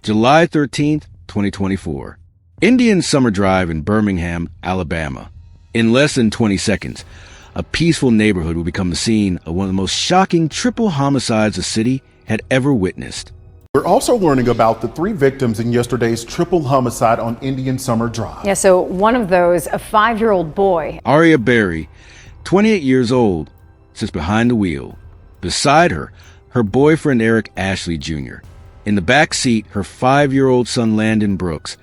July 13th, 2024. Indian summer drive in Birmingham, Alabama. In less than 20 seconds, a peaceful neighborhood will become the scene of one of the most shocking triple homicides the city had ever witnessed. We're also learning about the 3 victims in yesterday's triple homicide on Indian Summer Drive. Yeah, so one of those, a 5-year-old boy. Arkia Berry, 28 years old, sits behind the wheel. Beside her, her boyfriend Eric Ashley Jr. In the back seat, her 5-year-old son Landon Brooks,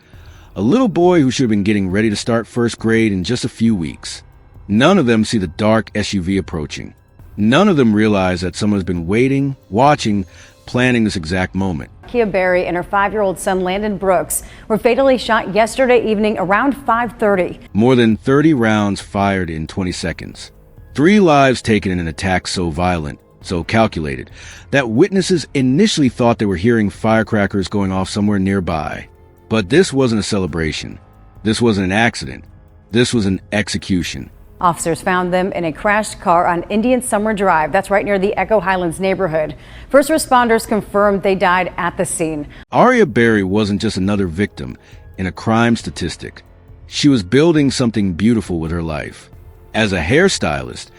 a little boy who should have been getting ready to start first grade in just a few weeks. None of them see the dark SUV approaching. None of them realize that someone has been waiting, watching, planning this exact moment. Arkia Berry and her 5-year-old son Landon Brooks were fatally shot yesterday evening around 5:30. More than 30 rounds fired in 20 seconds. 3 lives taken in an attack so violent, so calculated, that witnesses initially thought they were hearing firecrackers going off somewhere nearby. But this wasn't a celebration. This wasn't an accident. This was an execution. Officers found them in a crashed car on Indian Summer Drive. That's right near the Echo Highlands neighborhood. First responders confirmed they died at the scene. Arkia Berry wasn't just another victim in a crime statistic. She was building something beautiful with her life. As a hairstylist,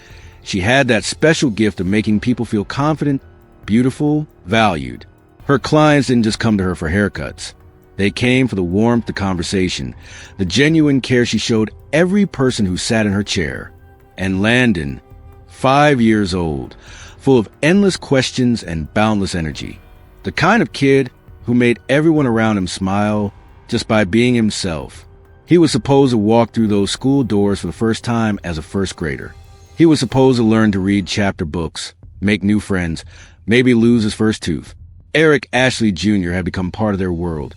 she had that special gift of making people feel confident, beautiful, valued. Her clients didn't just come to her for haircuts. They came for the warmth, the conversation, the genuine care she showed every person who sat in her chair. And Landon, 5 years old, full of endless questions and boundless energy. The kind of kid who made everyone around him smile just by being himself. He was supposed to walk through those school doors for the first time as a first grader. He was supposed to learn to read chapter books, make new friends, maybe lose his first tooth. Eric Ashley Jr. had become part of their world,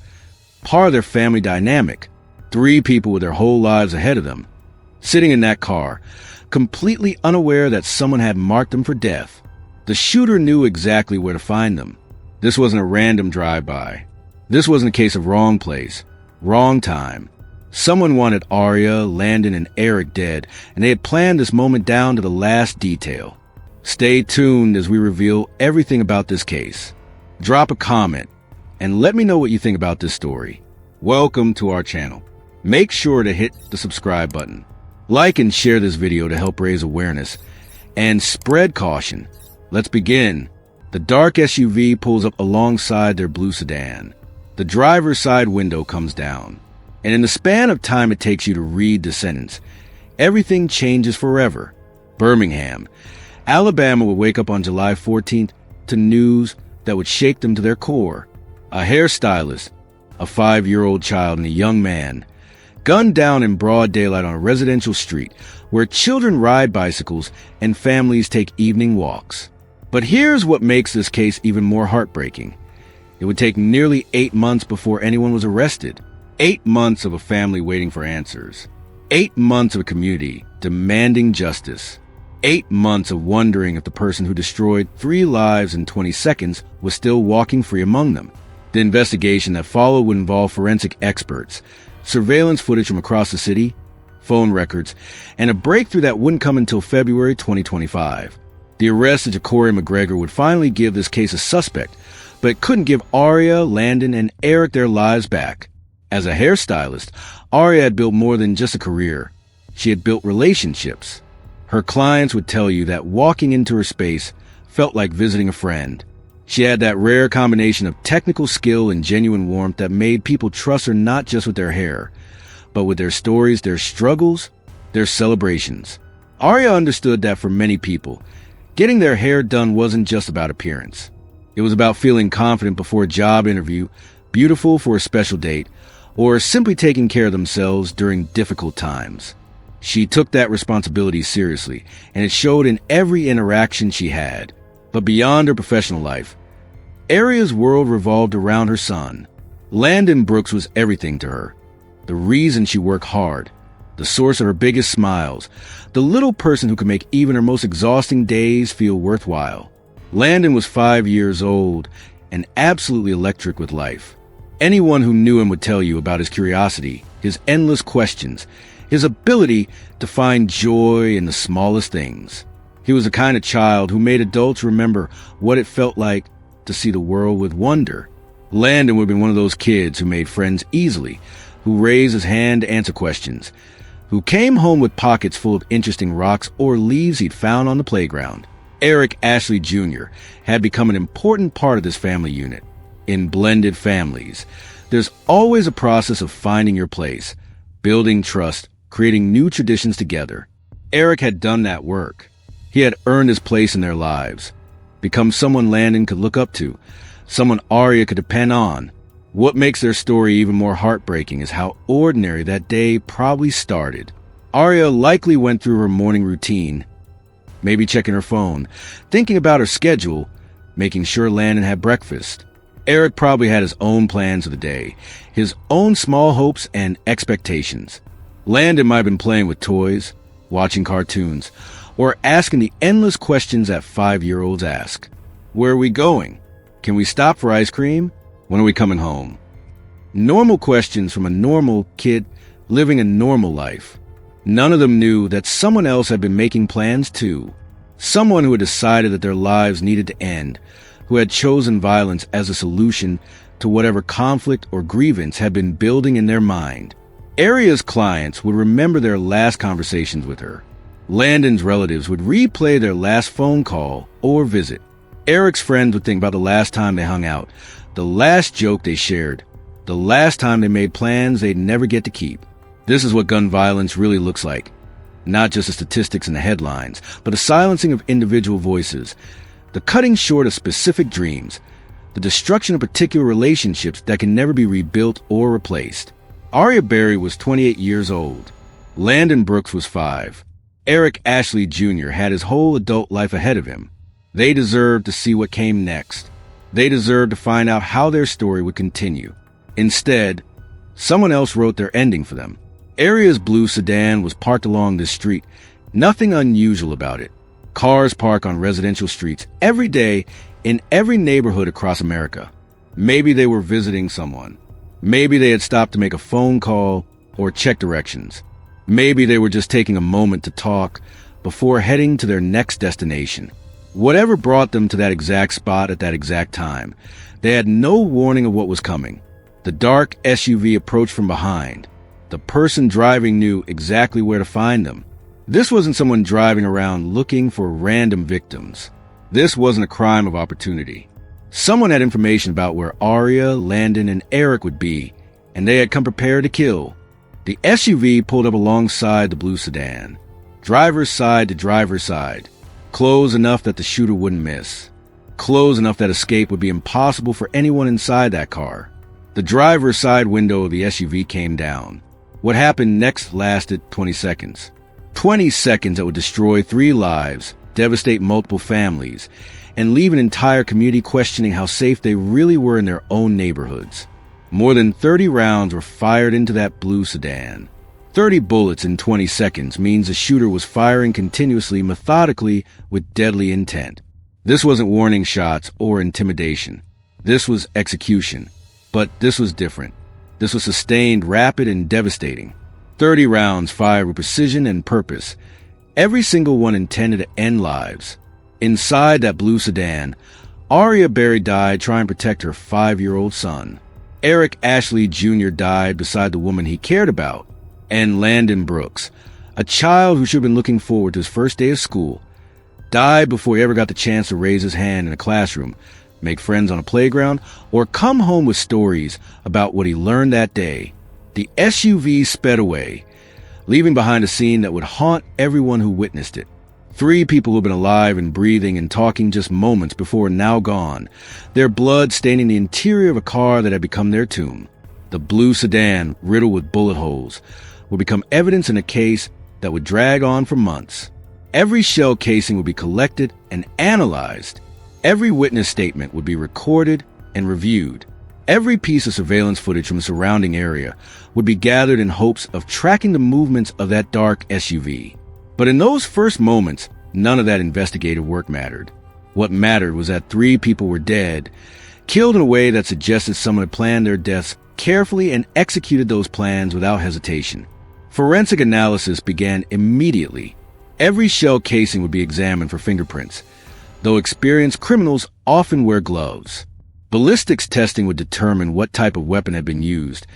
part of their family dynamic. 3 people with their whole lives ahead of them, sitting in that car, completely unaware that someone had marked them for death. The shooter knew exactly where to find them. This wasn't a random drive-by. This wasn't a case of wrong place, wrong time. Someone wanted Arkia, Landon, and Eric dead, and they had planned this moment down to the last detail. Stay tuned as we reveal everything about this case. Drop a comment, and let me know what you think about this story. Welcome to our channel. Make sure to hit the subscribe button. Like and share this video to help raise awareness. And spread caution. Let's begin. The dark SUV pulls up alongside their blue sedan. The driver's side window comes down. And in the span of time it takes you to read the sentence, everything changes forever. Birmingham, Alabama would wake up on July 14th to news that would shake them to their core. A hairstylist, a 5-year-old child, and a young man gunned down in broad daylight on a residential street where children ride bicycles and families take evening walks. But here's what makes this case even more heartbreaking. It would take nearly 8 months before anyone was arrested. 8 months of a family waiting for answers. 8 months of a community demanding justice. 8 months of wondering if the person who destroyed 3 lives in 20 seconds was still walking free among them. The investigation that followed would involve forensic experts, surveillance footage from across the city, phone records, and a breakthrough that wouldn't come until February 2025. The arrest of Jacory McGregor would finally give this case a suspect, but it couldn't give Arkia, Landon, and Eric their lives back. As a hairstylist, Arkia had built more than just a career. She had built relationships. Her clients would tell you that walking into her space felt like visiting a friend. She had that rare combination of technical skill and genuine warmth that made people trust her not just with their hair, but with their stories, their struggles, their celebrations. Arkia understood that for many people, getting their hair done wasn't just about appearance. It was about feeling confident before a job interview, beautiful for a special date, or simply taking care of themselves during difficult times. She took that responsibility seriously, and it showed in every interaction she had. But beyond her professional life, Arkia's world revolved around her son. Landon Brooks was everything to her. The reason she worked hard, the source of her biggest smiles, the little person who could make even her most exhausting days feel worthwhile. Landon was 5 years old and absolutely electric with life. Anyone who knew him would tell you about his curiosity, his endless questions, his ability to find joy in the smallest things. He was the kind of child who made adults remember what it felt like to see the world with wonder. Landon would have been one of those kids who made friends easily, who raised his hand to answer questions, who came home with pockets full of interesting rocks or leaves he'd found on the playground. Eric Ashley Jr. had become an important part of this family unit. In blended families, there's always a process of finding your place, building trust, creating new traditions together. Eric had done that work. He had earned his place in their lives, become someone Landon could look up to, someone Arkia could depend on. What makes their story even more heartbreaking is how ordinary that day probably started. Arkia likely went through her morning routine, maybe checking her phone, thinking about her schedule, making sure Landon had breakfast. Eric probably had his own plans for the day, his own small hopes and expectations. Landon might have been playing with toys, watching cartoons, or asking the endless questions that 5-year-olds ask. Where are we going? Can we stop for ice cream? When are we coming home? Normal questions from a normal kid living a normal life. None of them knew that someone else had been making plans too. Someone who had decided that their lives needed to end, who had chosen violence as a solution to whatever conflict or grievance had been building in their mind. Arkia's clients would remember their last conversations with her. Landon's relatives would replay their last phone call or visit. Eric's friends would think about the last time they hung out, the last joke they shared, the last time they made plans they'd never get to keep. This is what gun violence really looks like. Not just the statistics and the headlines, but the silencing of individual voices, the cutting short of specific dreams, the destruction of particular relationships that can never be rebuilt or replaced. Arkia Berry was 28 years old. Landon Brooks was 5. Eric Ashley Jr. had his whole adult life ahead of him. They deserved to see what came next. They deserved to find out how their story would continue. Instead, someone else wrote their ending for them. Arkia's blue sedan was parked along this street. Nothing unusual about it. Cars park on residential streets every day in every neighborhood across America. Maybe they were visiting someone. Maybe they had stopped to make a phone call or check directions. Maybe they were just taking a moment to talk before heading to their next destination. Whatever brought them to that exact spot at that exact time, they had no warning of what was coming. The dark SUV approached from behind. The person driving knew exactly where to find them. This wasn't someone driving around looking for random victims. This wasn't a crime of opportunity. Someone had information about where Arkia, Landon, and Eric would be, and they had come prepared to kill. The SUV pulled up alongside the blue sedan, driver's side to driver's side, close enough that the shooter wouldn't miss, close enough that escape would be impossible for anyone inside that car. The driver's side window of the SUV came down. What happened next lasted 20 seconds. 20 seconds that would destroy 3 lives, devastate multiple families, and leave an entire community questioning how safe they really were in their own neighborhoods. More than 30 rounds were fired into that blue sedan. 30 bullets in 20 seconds means the shooter was firing continuously, methodically, with deadly intent. This wasn't warning shots or intimidation. This was execution. But this was different. This was sustained, rapid, and devastating. 30 rounds fired with precision and purpose. Every single one intended to end lives. Inside that blue sedan, Arkia Berry died trying to protect her 5-year-old son. Eric Ashley Jr. died beside the woman he cared about. And Landon Brooks, a child who should have been looking forward to his first day of school, died before he ever got the chance to raise his hand in a classroom, make friends on a playground, or come home with stories about what he learned that day. The SUV sped away, leaving behind a scene that would haunt everyone who witnessed it. 3 people who had been alive and breathing and talking just moments before now gone, their blood staining the interior of a car that had become their tomb. The blue sedan, riddled with bullet holes, would become evidence in a case that would drag on for months. Every shell casing would be collected and analyzed. Every witness statement would be recorded and reviewed. Every piece of surveillance footage from the surrounding area would be gathered in hopes of tracking the movements of that dark SUV. But in those first moments, none of that investigative work mattered. What mattered was that 3 people were dead, killed in a way that suggested someone had planned their deaths carefully and executed those plans without hesitation. Forensic analysis began immediately. Every shell casing would be examined for fingerprints, though experienced criminals often wear gloves. Ballistics testing would determine what type of weapon had been used,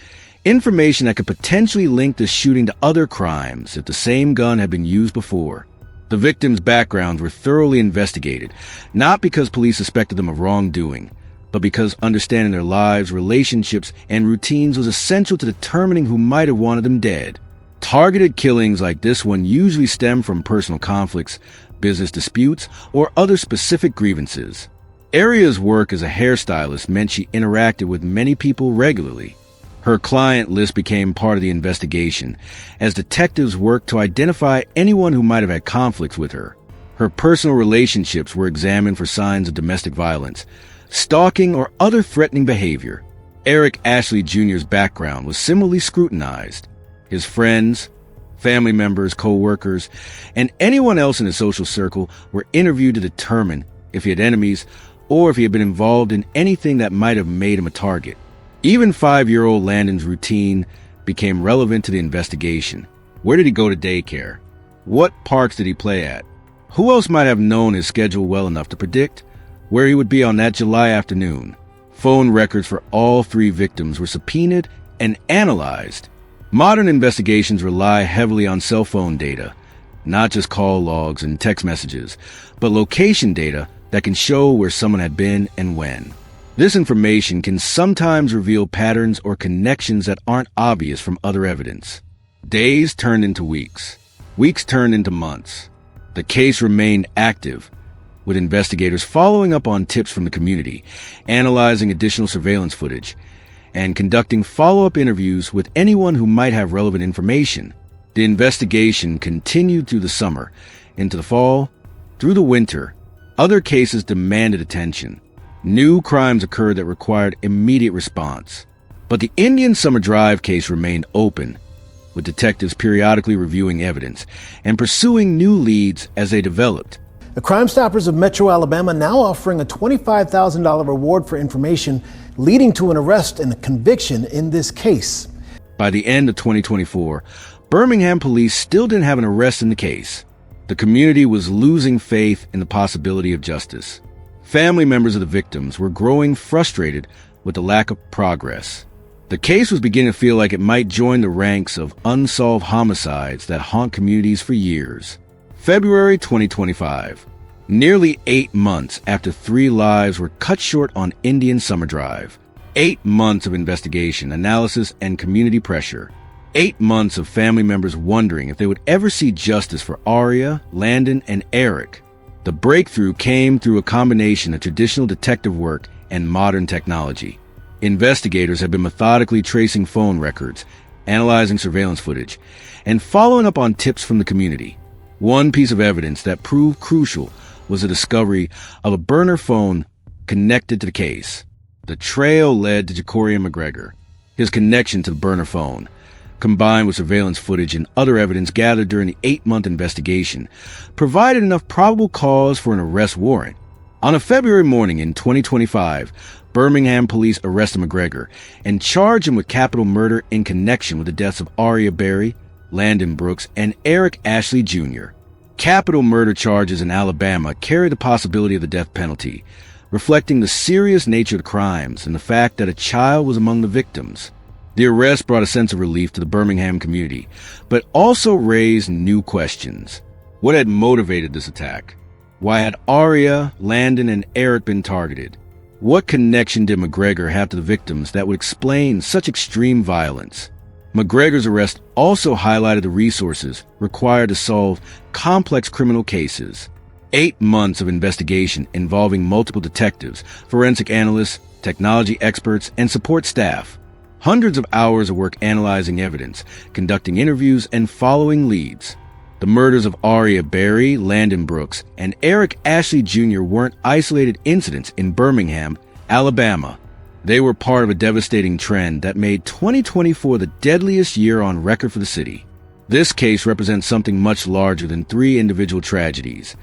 information that could potentially link the shooting to other crimes if the same gun had been used before. The victims' backgrounds were thoroughly investigated, not because police suspected them of wrongdoing, but because understanding their lives, relationships, and routines was essential to determining who might have wanted them dead. Targeted killings like this one usually stem from personal conflicts, business disputes, or other specific grievances. Arkia's work as a hairstylist meant she interacted with many people regularly. Her client list became part of the investigation, as detectives worked to identify anyone who might have had conflicts with her. Her personal relationships were examined for signs of domestic violence, stalking, or other threatening behavior. Eric Ashley Jr.'s background was similarly scrutinized. His friends, family members, co-workers, and anyone else in his social circle were interviewed to determine if he had enemies or if he had been involved in anything that might have made him a target. Even 5-year-old Landon's routine became relevant to the investigation. Where did he go to daycare? What parks did he play at? Who else might have known his schedule well enough to predict where he would be on that July afternoon? Phone records for all 3 victims were subpoenaed and analyzed. Modern investigations rely heavily on cell phone data, not just call logs and text messages, but location data that can show where someone had been and when. This information can sometimes reveal patterns or connections that aren't obvious from other evidence. Days turned into weeks. Weeks turned into months. The case remained active, with investigators following up on tips from the community, analyzing additional surveillance footage, and conducting follow-up interviews with anyone who might have relevant information. The investigation continued through the summer, into the fall, through the winter. Other cases demanded attention. New crimes occurred that required immediate response. But the Indian Summer Drive case remained open, with detectives periodically reviewing evidence and pursuing new leads as they developed. The Crime Stoppers of Metro Alabama now offering a $25,000 reward for information leading to an arrest and a conviction in this case. By the end of 2024, Birmingham police still didn't have an arrest in the case. The community was losing faith in the possibility of justice. Family members of the victims were growing frustrated with the lack of progress. The case was beginning to feel like it might join the ranks of unsolved homicides that haunt communities for years. February 2025. Nearly 8 months after 3 lives were cut short on Indian Summer Drive. 8 months of investigation, analysis, and community pressure. 8 months of family members wondering if they would ever see justice for Arkia, Landon, and Eric. The breakthrough came through a combination of traditional detective work and modern technology. Investigators have been methodically tracing phone records, analyzing surveillance footage, and following up on tips from the community. One piece of evidence that proved crucial was the discovery of a burner phone connected to the case. The trail led to Jacorian McGregor. His connection to the burner phone, combined with surveillance footage and other evidence gathered during the 8-month investigation, provided enough probable cause for an arrest warrant. On a February morning in 2025, Birmingham police arrested McGregor and charged him with capital murder in connection with the deaths of Arkia Berry, Landon Brooks, and Eric Ashley Jr. Capital murder charges in Alabama carry the possibility of the death penalty, reflecting the serious nature of the crimes and the fact that a child was among the victims. The arrest brought a sense of relief to the Birmingham community, but also raised new questions. What had motivated this attack? Why had Arkia, Landon, and Eric been targeted? What connection did McGregor have to the victims that would explain such extreme violence? McGregor's arrest also highlighted the resources required to solve complex criminal cases. 8 months of investigation involving multiple detectives, forensic analysts, technology experts, and support staff. Hundreds of hours of work analyzing evidence, conducting interviews, and following leads. The murders of Arkia Berry, Landon Brooks, and Eric Ashley Jr. weren't isolated incidents in Birmingham, Alabama. They were part of a devastating trend that made 2024 the deadliest year on record for the city. This case represents something much larger than 3 individual tragedies.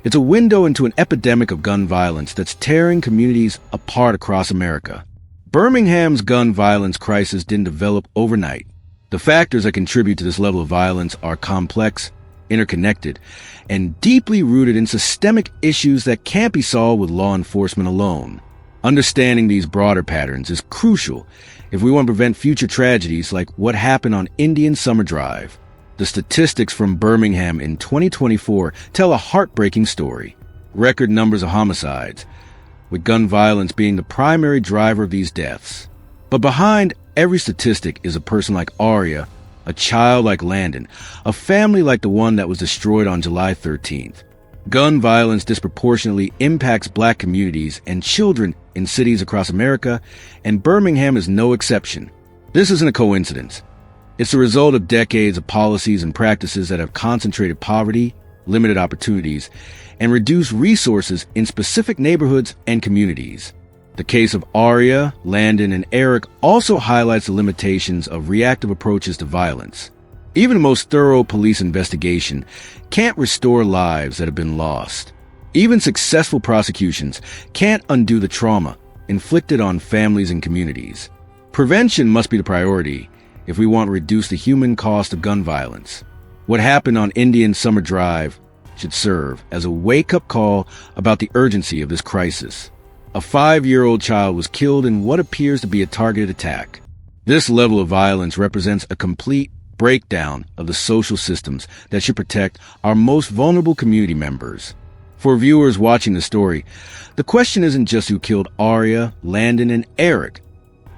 It's a window into an epidemic of gun violence that's tearing communities apart across America. Birmingham's gun violence crisis didn't develop overnight. The factors that contribute to this level of violence are complex, interconnected, and deeply rooted in systemic issues that can't be solved with law enforcement alone. Understanding these broader patterns is crucial if we want to prevent future tragedies like what happened on Indian Summer Drive. The statistics from Birmingham in 2024 tell a heartbreaking story. Record numbers of homicides, with gun violence being the primary driver of these deaths. But behind every statistic is a person like Arkia, a child like Landon, a family like the one that was destroyed on July 13th. Gun violence disproportionately impacts Black communities and children in cities across America, and Birmingham is no exception. This isn't a coincidence. It's the result of decades of policies and practices that have concentrated poverty, limited opportunities, and reduced resources in specific neighborhoods and communities. The case of Arkia, Landon, and Eric also highlights the limitations of reactive approaches to violence. Even the most thorough police investigation can't restore lives that have been lost. Even successful prosecutions can't undo the trauma inflicted on families and communities. Prevention must be the priority if we want to reduce the human cost of gun violence. What happened on Indian Summer Drive should serve as a wake-up call about the urgency of this crisis. A 5-year-old child was killed in what appears to be a targeted attack. This level of violence represents a complete breakdown of the social systems that should protect our most vulnerable community members. For viewers watching the story, the question isn't just who killed Arkia, Landon, and Eric,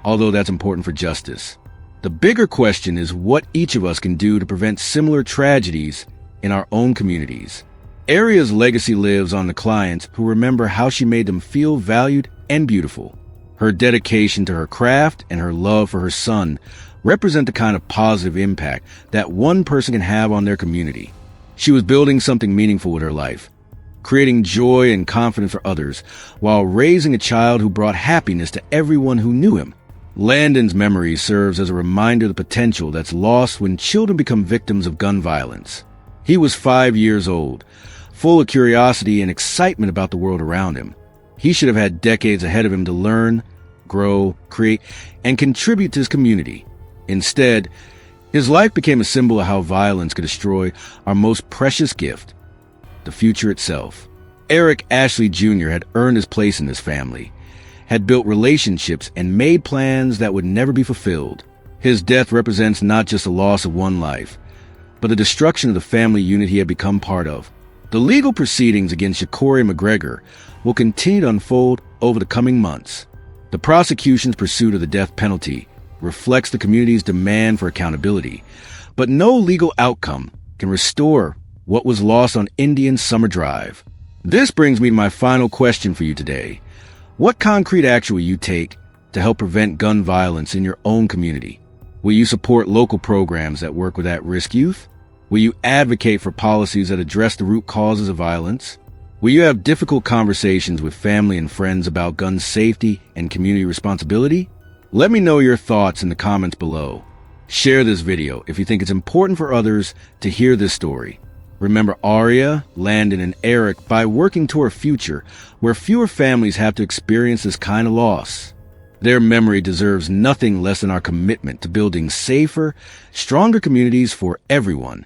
although that's important for justice. The bigger question is what each of us can do to prevent similar tragedies in our own communities. Arkia's legacy lives on the clients who remember how she made them feel valued and beautiful. Her dedication to her craft and her love for her son represent the kind of positive impact that one person can have on their community. She was building something meaningful with her life, creating joy and confidence for others, while raising a child who brought happiness to everyone who knew him. Landon's memory serves as a reminder of the potential that's lost when children become victims of gun violence. He was 5 years old, full of curiosity and excitement about the world around him. He should have had decades ahead of him to learn, grow, create, and contribute to his community. Instead, his life became a symbol of how violence could destroy our most precious gift, the future itself. Eric Ashley Jr. had earned his place in this family, had built relationships, and made plans that would never be fulfilled. His death represents not just the loss of one life, but the destruction of the family unit he had become part of. The legal proceedings against Shakori McGregor will continue to unfold over the coming months. The prosecution's pursuit of the death penalty reflects the community's demand for accountability, but no legal outcome can restore what was lost on Indian Summer Drive. This brings me to my final question for you today. What concrete action will you take to help prevent gun violence in your own community? Will you support local programs that work with at-risk youth? Will you advocate for policies that address the root causes of violence? Will you have difficult conversations with family and friends about gun safety and community responsibility? Let me know your thoughts in the comments below. Share this video if you think it's important for others to hear this story. Remember Arkia, Landon, and Eric by working toward a future where fewer families have to experience this kind of loss. Their memory deserves nothing less than our commitment to building safer, stronger communities for everyone.